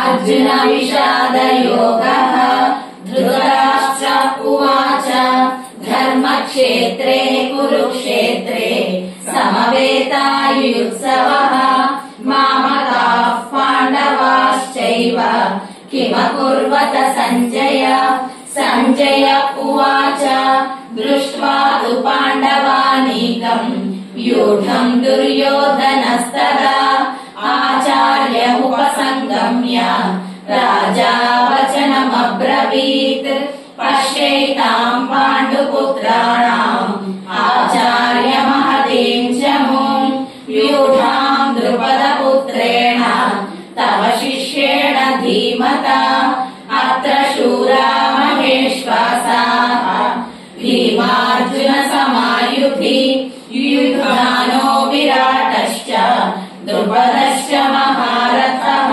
अर्जुन विषादयोगः। धृतराष्ट्र उवाच धर्मक्षेत्रे कुरुक्षेत्रे समवेतायुत्सवः मामकाः पाण्डवाश्चैव किमकुर्वत सञ्जय। सञ्जय उवाच दृष्ट्वा तु पाण्डवानीकम् व्यूढम् दुर्योधनस्तदा आचार्य उपसङ्गम्य राजा वचनमब्रवीत् पश्यैताम् पाण्डुपुत्राणाम् आचार्य महतीम् चमूम् व्यूढाम् द्रुपदपुत्रेण तव शिष्येण धीमता अत्र शूरा महेश्वासाः भीमार्जुन समायुधि युयुधानो विराटश्च द्रुपदश्च महारथः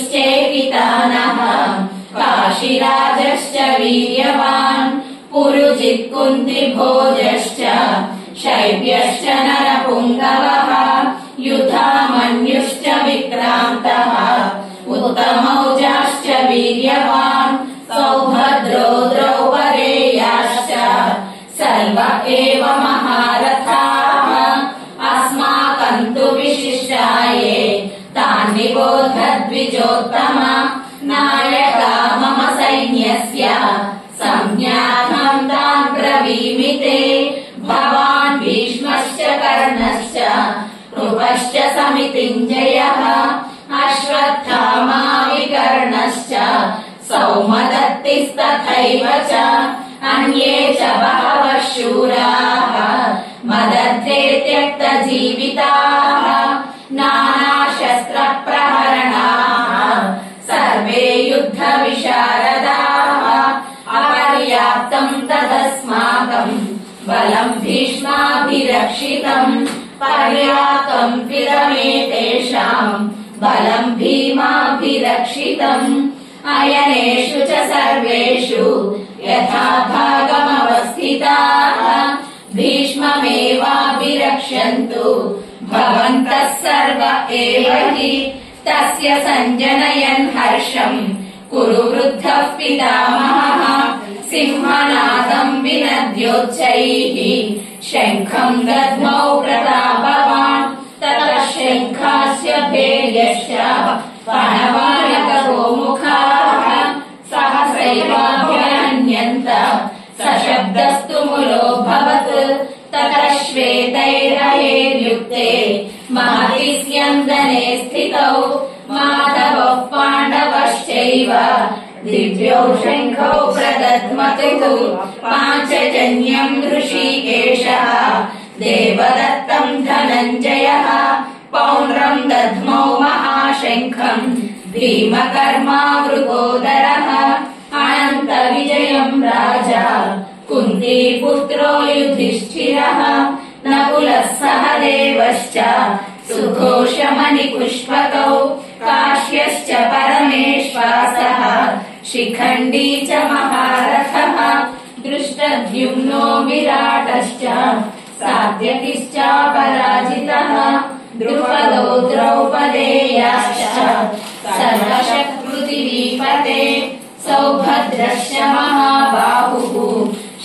धृष्टकेतुश्चेकितानः काशीराजश्च वीर्यवान् पुरुजित् कुन्तिभोजश्च शैब्यश्च नरपुङ्गवः युधामन्युश्च विक्रान्तः उत्तमौजाश्च वीर्यवान् सौभद्रो द्रौपदेयाश्च सर्व एव महारथाः अस्माकम् तु विशिष्टाये तान् निबोधद्विजोत्तम नायका मम सैन्यस्य संज्ञातम् तान् ब्रवीमि ते भवान् भीष्मश्च कर्णश्च कृपश्च समितिञ्जयः अश्वत्थामा विकर्णश्च सौमदत्तिस्तथैव च अन्ये च बहवः शूराः मदर्थे त्यक्तजीविताः नानाशस्त्रप्रहरणाः सर्वे युद्धविशारदाः अपर्याप्तम् तदस्माकम् बलम् भीष्माभिरक्षितम् पर्याप्तम् फिरमेतेषाम् बलम् भीमाभिरक्षितम् अयनेषु च सर्वेषु यथा भागमवस्थिताः भीष्ममेवाभिरक्ष्यन्तु भवन्तः सर्व एव हि तस्य सञ्जनयन् हर्षम् कुरु वृद्धः पितामहः सिंहनादम् विनद्योच्चैः शङ्खम् दद्मौ प्रतापवान् ततः शङ्खास्य भैर्यश्च प्रणवानकरो मुखाः सहसैवाभ्यन्यन्त सशब्दस्तु मुलोऽभवत् ततः श्वेतैरयैर्युक्ते महति स्यन्दने स्थितौ माधवः पाण्डवश्चैव दिव्यौ शङ्खौ प्रदध्मतुः पाञ्चजन्यम् ऋषिकेशः देवदत्तम् धनञ्जयः पौण्ड्रम् दध्मौ महाशङ्खम् भीमकर्मा वृकोदरः अनन्तविजयम् राजा कुन्तीपुत्रो युधिष्ठिरः नकुलः सहदेवश्च सुघोषमणिपुष्पकौ काश्यश्च परमेश्वासः शिखण्डी च महारथः दृष्टद्युम्नो विराटश्च सात्यकिश्चापराजितः द्रुपदो द्रौपदेयाश्च सर्वशः पृथिवीपते सौभद्रश्च महाबाहुः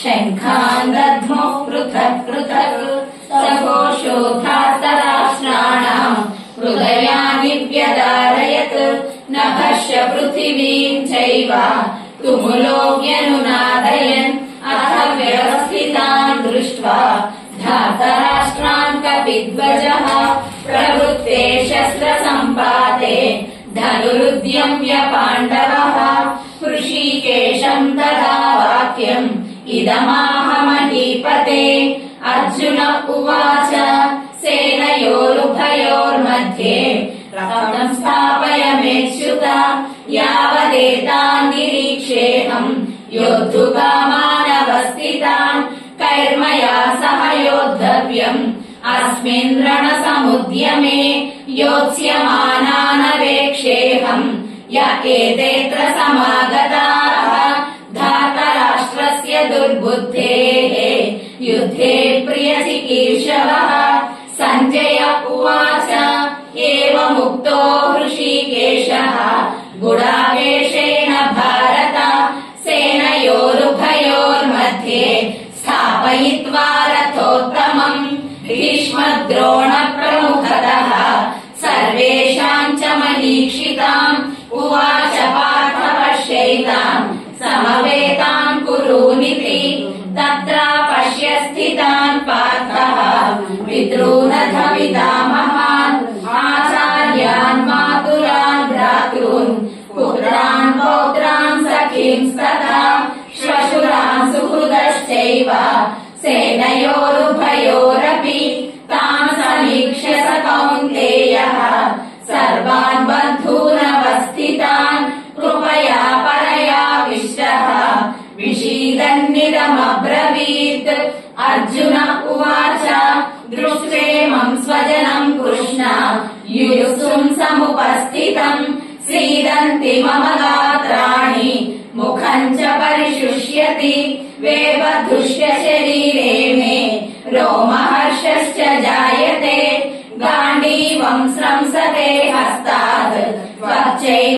शङ्खान् दध्मौ पृथक् पृथक् सघोषोऽथातराष्ट्राणाम् हृदयानि व्यदारयत् नभश्च पृथिवीम् चैव तुमुलोऽव्यनुनादयन् अथ व्यवस्थितान् दृष्ट्वा धातराष्ट्रान् कपिध्वजः प्रवृत्ते शस्त्रसम्पाते धनुरुद्यम्य पाण्डवः ऋषिकेशम् तदा वाक्यम् इदमाह महीपते अर्जुन उवाच सेनयोरुभयोर्मध्ये रथम् स्थापयमेच्युत यावदेतान् निरीक्षेऽहम् योद्धुकामानवस्थितान् कैर्मया सह योद्धव्यम् अस्मिन् रणसमुद्यमे योत्स्यमानानवेक्षेऽहम् य एतेऽत्र समागताः धातराष्ट्रस्य दुर्बुद्धेः युद्धे प्रियचिकीर्षवः सञ्जय उवाच एवमुक्तो ऋषिकेशः परीक्षिताम् उवाच पार्थ पश्यैताम् समवेतान् कुरूनिति तत्र पश्य स्थितान् पार्थः पितॄनथ पितामहान् आचार्यान् मातुलान् भ्रातॄन् पुत्रान् पौत्रान् सखींस्तथा श्वशुरान् सुहृदश्चैव सेनयोरुभयोरपि तान् समीक्ष्य स कौन्तेयः सर्वान् बन्धूनवस्थितान् कृपया परयाविष्टः विषीदन्निदमब्रवीत् अर्जुन उवाच दृष्ट्वेमं स्वजनं कृष्ण युयुत्सुं समुपस्थितम् सीदन्ति मम गात्राणि मुखं च परिशुष्यति वेबधुष्य शरीरे मे रोमहर्षश्च जायते गाण्डीवं स्रंसते हस्तात् त्वच्चैव